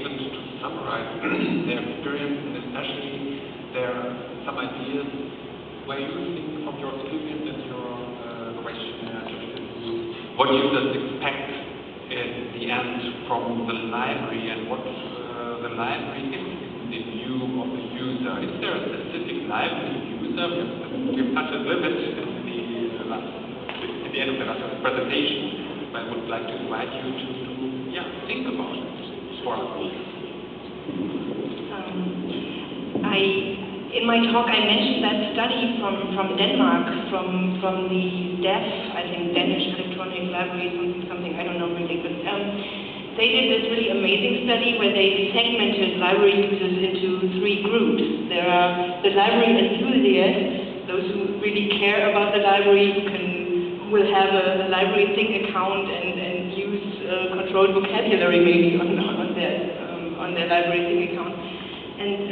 able to summarize their experience, and especially their some ideas where you think from your experience and your questionnaire what users expect in the end from the library and what the library is in the view of the user. Is there a specific library user? We've touched a little bit at the end of the last presentation, but I would like to invite you to think about it for us. In my talk, I mentioned that study from Denmark, from the DEF, I think Danish Electronic Library, something I don't know really, but they did this really amazing study where they segmented library users into 3 groups. There are the library enthusiasts, those who really care about the library, who will have a library Think account and use controlled vocabulary maybe on their library Think account. And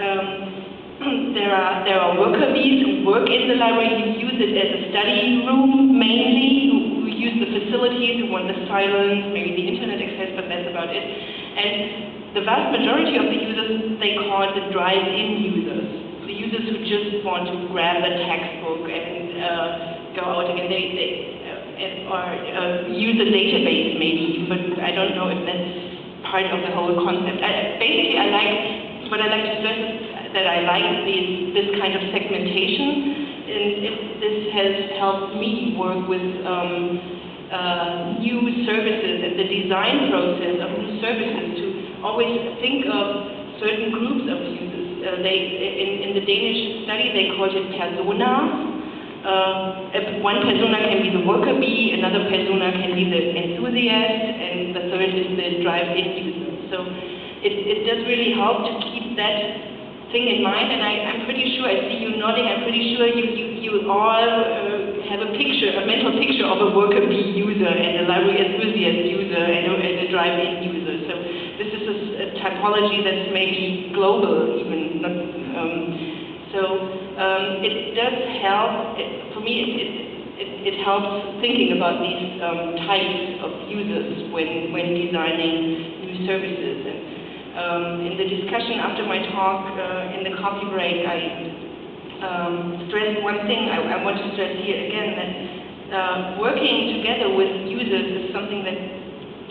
there are worker bees who work in the library, who use it as a study room mainly, who use the facilities, who want the silence, maybe the internet access, but that's about it. And the vast majority of the users, they call it the drive-in users. The users who just want to grab the textbook and go out again, or use a database maybe, but I don't know if that's part of the whole concept. What I like to stress is that I like this kind of segmentation, and this has helped me work with new services and the design process of new services to always think of certain groups of users. In the Danish study, they called it persona. One persona can be the worker bee, another persona can be the enthusiast, and the third is the drive-in user. So it does really help to keep that thing in mind, and I'm pretty sure, I see you nodding, I'm pretty sure you all have a mental picture of a worker bee user and a library enthusiast user and a drive-in user. So this is a typology that's maybe global even. It does help, for me it helps thinking about these types of users when designing new services. And in the discussion after my talk, in the coffee break, I stressed one thing I want to stress here again, that working together with users is something that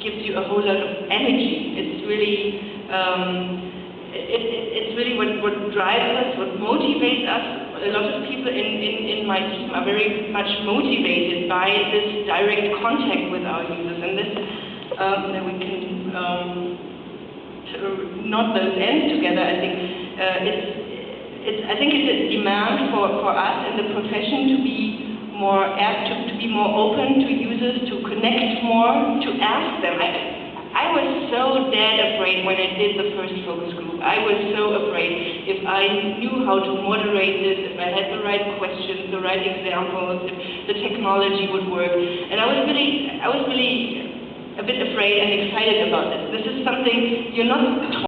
gives you a whole lot of energy. It's really what drives us, what motivates us. A lot of people in my team are very much motivated by this direct contact with our users, and this that we can knot those ends together. I think it's a demand for us in the profession to be more apt, to be more open to users, to connect more, to ask them. I was so dead afraid when I did the first focus group. I was so afraid if I knew how to moderate this, if I had the right questions, the right examples, if the technology would work. And I was really a bit afraid and excited about this. This is something you're not